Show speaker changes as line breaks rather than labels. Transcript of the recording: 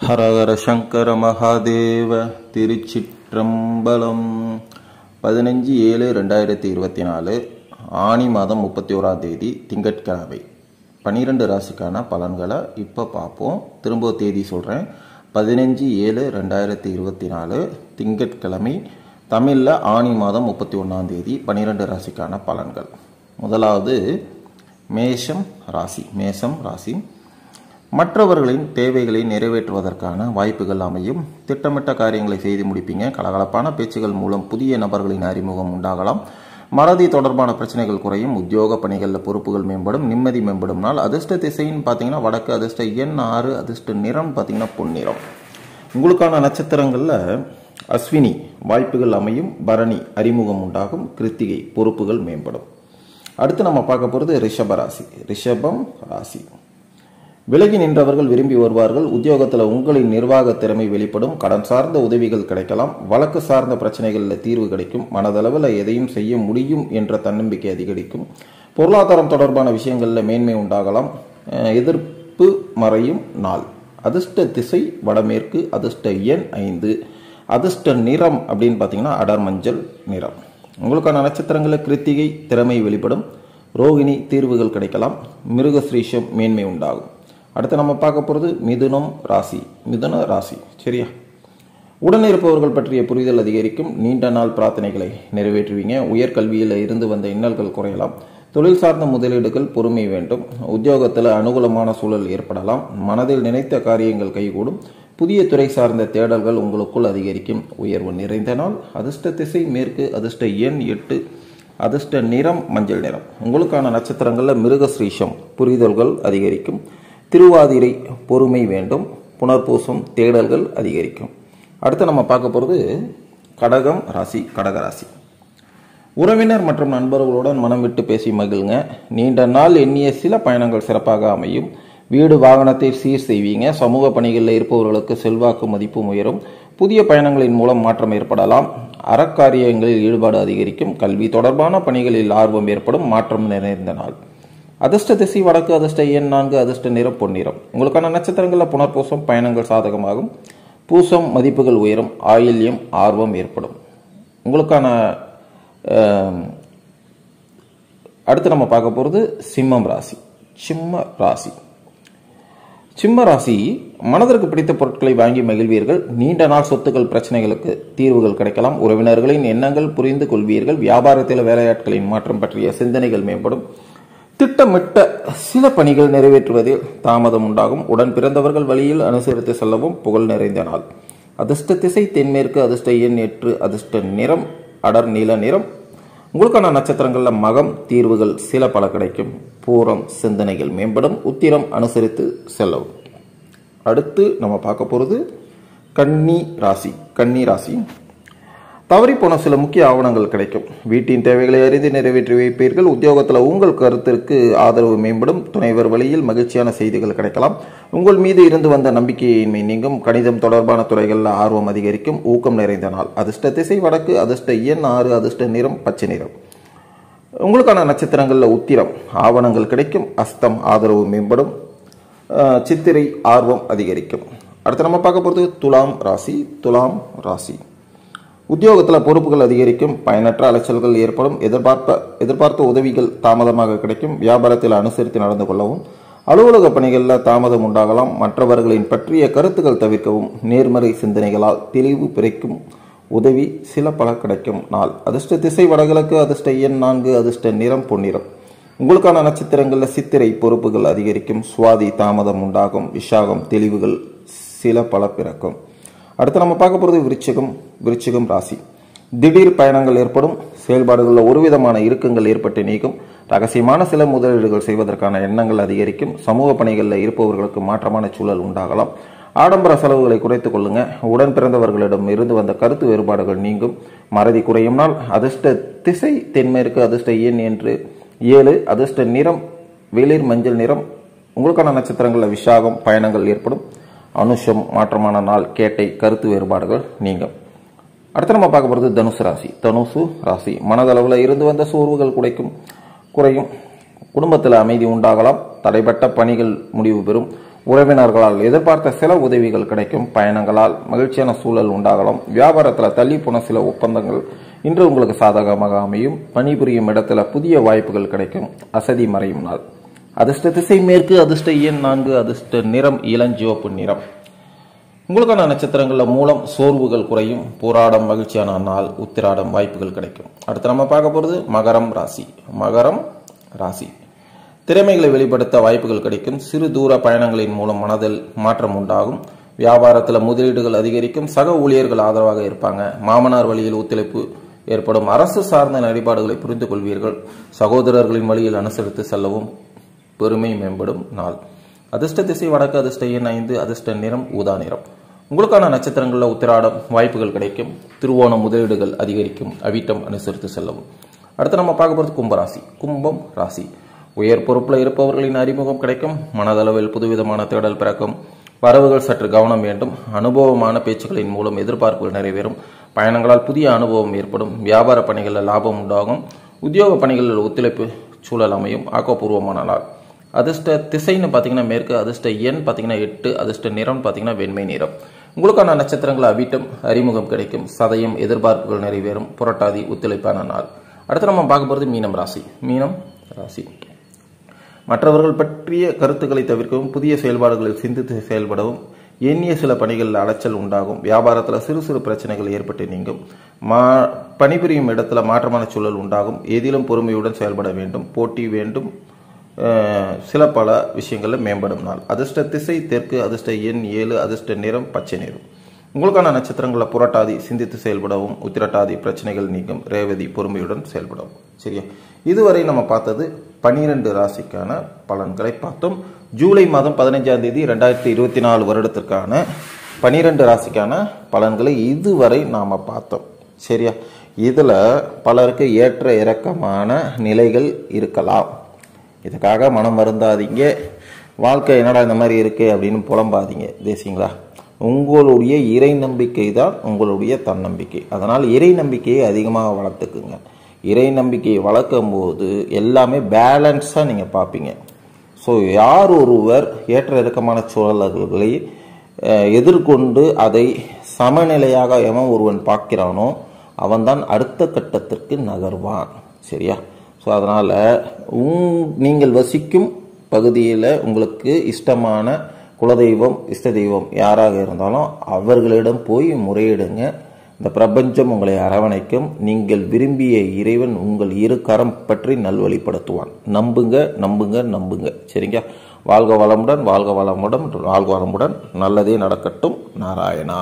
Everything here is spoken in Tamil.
ஹரஹர சங்கர மகாதேவ. திருச்சிற்றம்பலம். 15/7/2024 ஆனி மாதம் 31ஆம் தேதி திங்கட்கிழமை. 12 ராசிக்கான பலன்களை இப்போ பார்ப்போம். திரும்ப தேதி சொல்கிறேன். 15/7/2024 திங்கட்கிழமை. தமிழில் ஆனி மாதம் 31ஆம் தேதி 12 ராசிக்கான பலன்கள். முதலாவது மேஷம் ராசி. மற்றவர்களின் தேவைகளை நிறைவேற்றுவதற்கான வாய்ப்புகள் அமையும். திட்டமிட்ட காரியங்களை செய்து முடிப்பீங்க. கலகலப்பான பேச்சுகள் மூலம் புதிய நபர்களின் அறிமுகம் உண்டாகலாம். மறதி தொடர்பான பிரச்சனைகள் குறையும். உத்தியோக பணிகளில் பொறுப்புகள் மேம்படும். நிம்மதி மேம்படும் நாள். அதிர்ஷ்ட திசைன்னு பார்த்தீங்கன்னா வடக்கு. அதிர்ஷ்ட எண் 6. அதிர்ஷ்ட நிறம் பார்த்தீங்கன்னா பொன்னிறம். உங்களுக்கான நட்சத்திரங்களில் அஸ்வினி வாய்ப்புகள் அமையும். பரணி அறிமுகம் உண்டாகும். கிருத்திகை பொறுப்புகள் மேம்படும். அடுத்து நம்ம பார்க்க போகிறது ரிஷபம் ராசி. விலகி நின்றவர்கள் விரும்பி வருவார்கள். உத்தியோகத்தில் உங்களின் நிர்வாக திறமை வெளிப்படும். கடன் சார்ந்த உதவிகள் கிடைக்கலாம். வழக்கு சார்ந்த பிரச்சனைகளில் தீர்வு கிடைக்கும். மனதளவில் எதையும் செய்ய முடியும் என்ற தன்னம்பிக்கை அதிகரிக்கும். பொருளாதாரம் தொடர்பான விஷயங்களில் மேன்மை உண்டாகலாம். எதிர்ப்பு மறையும் நாள். அதிர்ஷ்ட திசை வடமேற்கு. அதிர்ஷ்ட எண் 5. அதிர்ஷ்ட நிறம் அப்படின்னு பார்த்தீங்கன்னா அடர் மஞ்சள் நிறம். உங்களுக்கான நட்சத்திரங்களில் கிருத்திகை திறமை வெளிப்படும். ரோகிணி தீர்வுகள் கிடைக்கலாம். மிருகஸ்ரீஷம் மேன்மை உண்டாகும். அடுத்து நம்ம பார்க்க போகிறது மிதுன ராசி. சரியா? உடன் இருப்பவர்கள் பற்றிய புரிதல் அதிகரிக்கும். நீண்ட நாள் பிரார்த்தனைகளை நிறைவேற்றுவீங்க. உயர்கல்வியில் இருந்து வந்த இன்னல்கள் குறையலாம். தொழில் சார்ந்த முதலீடுகள் பொறுமை வேண்டும். உத்தியோகத்தில் அனுகூலமான சூழல் ஏற்படலாம். மனதில் நினைத்த காரியங்கள் கைகூடும். புதிய துறை சார்ந்த தேடல்கள் உங்களுக்குள் அதிகரிக்கும். உயர்வு நிறைந்த நாள். அதிர்ஷ்ட திசை மேற்கு. அதிர்ஷ்ட எண் 8. அதிர்ஷ்ட நிறம் மஞ்சள் நிறம். உங்களுக்கான நட்சத்திரங்களில் மிருகஸ்ரீஷம் புரிதல்கள் அதிகரிக்கும். திருவாதிரை பொறுமை வேண்டும். புனர்பூசம் தேடல்கள் அதிகரிக்கும். அடுத்து நம்ம பார்க்க போகிறது கடகராசி. உறவினர் மற்றும் நண்பர்களுடன் மனம் விட்டு பேசி மகிழுங்க. நீண்ட நாள் எண்ணிய சில பயணங்கள் சிறப்பாக அமையும். வீடு வாகனத்தை சீர் செய்வீங்க. சமூக பணிகளில் இருப்பவர்களுக்கு செல்வாக்கு மதிப்பும் உயரும். புதிய பயணங்களின் மூலம் மாற்றம் ஏற்படலாம். அறக்காரியங்களில் ஈடுபாடு அதிகரிக்கும். கல்வி தொடர்பான பணிகளில் ஆர்வம் ஏற்படும். மாற்றம் நிறைந்த நாள். அதிர்ஷ்ட திசை வடக்கு. அதிர்ஷ்ட எண் 4. அதிர்ஷ்ட நிறம் பொன்னிறம். உங்களுக்கான நட்சத்திரங்களில் புனர்பூசம் பயணங்கள் சாதகமாகும். பூசம் மதிப்புகள் உயரும். ஆயில்யம் ஆர்வம் ஏற்படும். உங்களுக்கான அடுத்து நம்ம பார்க்க போகிறது சிம்ம ராசி. மனதிற்கு பிடித்த பொருட்களை வாங்கி மகிழ்வீர்கள். நீண்ட நாள் சொத்துக்கள் பிரச்சனைகளுக்கு தீர்வுகள் கிடைக்கலாம். உறவினர்களின் எண்ணங்கள் புரிந்து கொள்வீர்கள். வியாபாரத்தில் வேலையாட்களின் மாற்றம் பற்றிய சிந்தனைகள் மேம்படும். திட்டமிட்ட சில பணிகள் நிறைவேற்றுவதில் தாமதம் உண்டாகும். உடன் பிறந்தவர்கள் வழியில் அனுசரித்து செல்லவும். புகழ் நிறைந்த நாள். அதிர்ஷ்ட திசை தென்மேற்கு. அதிர்ஷ்ட எண் 8. அதிர்ஷ்ட நிறம் அடர் நீல நிறம். உங்களுக்கான நட்சத்திரங்களில் மகம் தீர்வுகள் சில பல கிடைக்கும். பூரம் சிந்தனைகள் மேம்படும். உத்திரம் அனுசரித்து செல்லவும். அடுத்து நம்ம பார்க்க போகிறது கன்னி ராசி. தவறி போன சில முக்கிய ஆவணங்கள் கிடைக்கும். வீட்டின் தேவைகளை அறிந்து நிறைவேற்றி வைப்பீர்கள். உத்தியோகத்தில் உங்கள் கருத்திற்கு ஆதரவு மேம்படும். துணைவர் வழியில் மகிழ்ச்சியான செய்திகள் கிடைக்கலாம். உங்கள் மீது இருந்து வந்த நம்பிக்கையின்மை நீங்கும். கணிதம் தொடர்பான துறைகளில் ஆர்வம் அதிகரிக்கும். ஊக்கம் நிறைந்த நாள். அதிர்ஷ்ட திசை வடக்கு. அதிர்ஷ்ட எண் 6. அதிர்ஷ்ட நிறம் பச்சை நிறம். உங்களுக்கான நட்சத்திரங்களில் உத்திரம் ஆவணங்கள் கிடைக்கும். அஸ்தம் ஆதரவு மேம்படும். சித்திரை ஆர்வம் அதிகரிக்கும். அடுத்து நம்ம பார்க்க போகிறது துலாம் ராசி. உத்தியோகத்தில் பொறுப்புகள் அதிகரிக்கும். பயனற்ற அலைச்சல்கள் ஏற்படும். எதிர்பார்த்த உதவிகள் தாமதமாக கிடைக்கும். வியாபாரத்தில் அனுசரித்து நடந்து கொள்ளவும். அலுவலக பணிகளில் தாமதம் உண்டாகலாம். மற்றவர்களின் பற்றிய கருத்துக்கள் தவிர்க்கவும். நேர்மறை சிந்தனைகளால் தெளிவு பிறக்கும். உதவி சில பல கிடைக்கும் நாள். அதிர்ஷ்ட திசை வடகிழக்கு. அதிர்ஷ்ட எண் 4. அதிர்ஷ்ட நிறம் பொன்னிறம். உங்களுக்கான நட்சத்திரங்களில் சித்திரை பொறுப்புகள் அதிகரிக்கும். சுவாதி தாமதம் உண்டாகும். விஷாகம் தெளிவுகள் சில பல பிறக்கும். அடுத்து நம்ம பார்க்க போகிறது விருச்சிகம் ராசி. திடீர் பயணங்கள் ஏற்படும். செயல்பாடுகளில் ஒரு விதமான இறுக்கங்கள் ஏற்பட்டு நீக்கும். ரகசியமான சில முதலீடுகள் செய்வதற்கான எண்ணங்கள் அதிகரிக்கும். சமூக பணிகளில் இருப்பவர்களுக்கு மாற்றமான சூழல் உண்டாகலாம். ஆடம்பர செலவுகளை குறைத்துக் கொள்ளுங்க. உடன் பிறந்தவர்களிடம் இருந்து வந்த கருத்து வேறுபாடுகள் நீங்கும். மறதி குறையும் நாள். அதிர்ஷ்ட திசை தென்மேற்கு. அதிர்ஷ்ட எண் 7. அதிர்ஷ்ட நிறம் வெளிர் மஞ்சள் நிறம். உங்களுக்கான நட்சத்திரங்களில் விஷாகம் பயணங்கள் ஏற்படும். அனுஷம் மாற்றமான நாள். கேட்டை கருத்து வேறுபாடுகள் நீங்கும். அடுத்து நம்ம பார்க்க போகிறது தனுசு ராசி. மனதளவில் இருந்து வந்த சோர்வுகள் குறையும். குடும்பத்தில் அமைதி உண்டாகலாம். தடைப்பட்ட பணிகள் முடிவு பெறும். உறவினர்களால் எதிர்பார்த்த சில உதவிகள் கிடைக்கும். பயணங்களால் மகிழ்ச்சியான சூழல் உண்டாகலாம். வியாபாரத்தில் தள்ளி போன சில ஒப்பந்தங்கள் இன்று உங்களுக்கு சாதகமாக அமையும். பணிபுரியும் இடத்துல புதிய வாய்ப்புகள் கிடைக்கும். அசதி மறையும் நாள். அதிர்ஷ்ட திசை மேற்கு. அதிர்ஷ்ட எண் 4. அதிர்ஷ்ட நிறம் இளஞ்சிவப்பு நிறம். உங்களுக்கான நட்சத்திரங்கள்ல மூலம் சோர்வுகள் குறையும். போராடம் மகிழ்ச்சியான நாள். உத்திராடம் வாய்ப்புகள் கிடைக்கும். அடுத்து நம்ம பார்க்க போறது மகரம் ராசி. மகரம் ராசி திறமைகளை வெளிப்படுத்த வாய்ப்புகள் கிடைக்கும். சிறு தூர பயணங்களின் மூலம் மனதில் மாற்றம் உண்டாகும். வியாபாரத்தில் முதலீடுகள் அதிகரிக்கும். சக ஊழியர்கள் ஆதரவாக இருப்பாங்க. மாமனார் வழியில் ஒத்துழைப்பு ஏற்படும். அரசு சார்ந்த நிலைப்பாடுகளை புரிந்து கொள்வீர்கள். சகோதரர்களின் வழியில் அனுசரித்து செல்லவும் பெருமை மேம்படும் நாள். அதிர்ஷ்ட திசை வடக்கு. அதிர்ஷ்ட எண் 5. அதிர்ஷ்ட நிறம் ஊதா நிறம். உங்களுக்கான நட்சத்திரங்களில் உத்திராடம் வாய்ப்புகள் கிடைக்கும். திருவோணம் முதலீடுகள் அதிகரிக்கும். அவிட்டம் அனுசரித்து செல்லவும். அடுத்து நம்ம பார்க்க போகிறது கும்பராசி. கும்பம் ராசி உயர் பொறுப்பில் இருப்பவர்களின் அறிமுகம் கிடைக்கும். மனதளவில் புதுவிதமான தேடல் பிறக்கும். வரவுகள் சற்று கவனம் வேண்டும். அனுபவமான பேச்சுக்களின் மூலம் எதிர்பார்ப்புகள் நிறைவேறும். பயணங்களால் புதிய அனுபவம் ஏற்படும். வியாபார பணிகளில் லாபம் உண்டாகும். உத்தியோக பணிகளில் ஒத்துழைப்பு சூழல் அமையும். ஆக்கப்பூர்வமான நாள். அதிர்ஷ்ட திசைன்னு பார்த்தீங்கன்னா மேற்கு. அதிர்ஷ்ட எண் பார்த்தீங்கன்னா 8. அதிர்ஷ்ட நிறம் பார்த்தீங்கன்னா வெண்மை நிறம். உங்களுக்கான நட்சத்திரங்கள் அவிட்டம் அறிமுகம் கிடைக்கும். சதயம் எதிர்பார்ப்புகள் நிறைவேறும். புரட்டாதி ஒத்துழைப்பான நாள். அடுத்து நம்ம பார்க்க போகிறது மீனம் ராசி. மீனம் ராசி மற்றவர்கள் பற்றிய கருத்துக்களை தவிர்க்கவும். புதிய செயல்பாடுகளில் சிந்தித்து செயல்படவும். எண்ணிய சில பணிகளில் அலைச்சல் உண்டாகும். வியாபாரத்தில் சிறு சிறு பிரச்சனைகள் ஏற்பட்டு நீங்கும். பணிபுரியும் இடத்துல மாற்றமான சூழல் உண்டாகும். எதிலும் பொறுமையுடன் செயல்பட வேண்டும். போட்டி வேண்டும். சில பல விஷயங்களில் மேம்படும் நாள். அதிர்ஷ்ட திசை தெற்கு. அதிர்ஷ்ட எண் 7. அதிர்ஷ்ட நிறம் பச்சை நிறம். உங்களுக்கான நட்சத்திரங்களில் புரட்டாதி சிந்தித்து செயல்படவும். உத்திரட்டாதி பிரச்சனைகள் நீங்கும். ரேவதி பொறுமையுடன் செயல்படவும். சரியா, இதுவரை நம்ம பார்த்தது 12 ராசிக்கான பலன்களை பார்த்தோம். ஜூலை மாதம் 15ஆம் தேதி 2024 வருடத்திற்கான 12 ராசிக்கான பலன்களை இதுவரை நாம் பார்த்தோம். சரியா, இதில் பலருக்கு ஏற்ற இறக்கமான நிலைகள் இருக்கலாம். இதுக்காக மனம் வருந்தாதீங்க. வாழ்க்கை என்னடா இந்த மாதிரி இருக்கு அப்படின்னு புலம்பாதீங்க. தேசிங்களா, உங்களுடைய இறை நம்பிக்கை தான் உங்களுடைய தன்னம்பிக்கை. அதனால் இறை நம்பிக்கையை அதிகமாக வளர்த்துக்குங்க. இறை நம்பிக்கையை வளர்க்கும் போது எல்லாமே பேலன்ஸாக நீங்கள் பார்ப்பீங்க. ஸோ யார் ஒருவர் ஏற்ற இறக்கமான சூழல்களை எதிர்கொண்டு அதை சமநிலையாக எவன் ஒருவன் பார்க்கிறானோ அவன்தான் அடுத்த கட்டத்திற்கு நகர்வான். சரியா, ஸோ அதனால் நீங்கள் வசிக்கும் பகுதியில் உங்களுக்கு இஷ்டமான குலதெய்வம் இஷ்ட தெய்வம் யாராக இருந்தாலும் அவர்களிடம் போய் முறையிடுங்க. இந்த பிரபஞ்சம் உங்களை அரவணைக்கும். நீங்கள் விரும்பிய இறைவன் உங்கள் இரு கரம் பற்றி நல்வழிப்படுத்துவான். நம்புங்க நம்புங்க நம்புங்க. சரிங்க, வாழ்க வளமுடன், வாழ்க வளமுடன், வாழ்க வளமுடன். நல்லதே நடக்கட்டும். நாராயணா.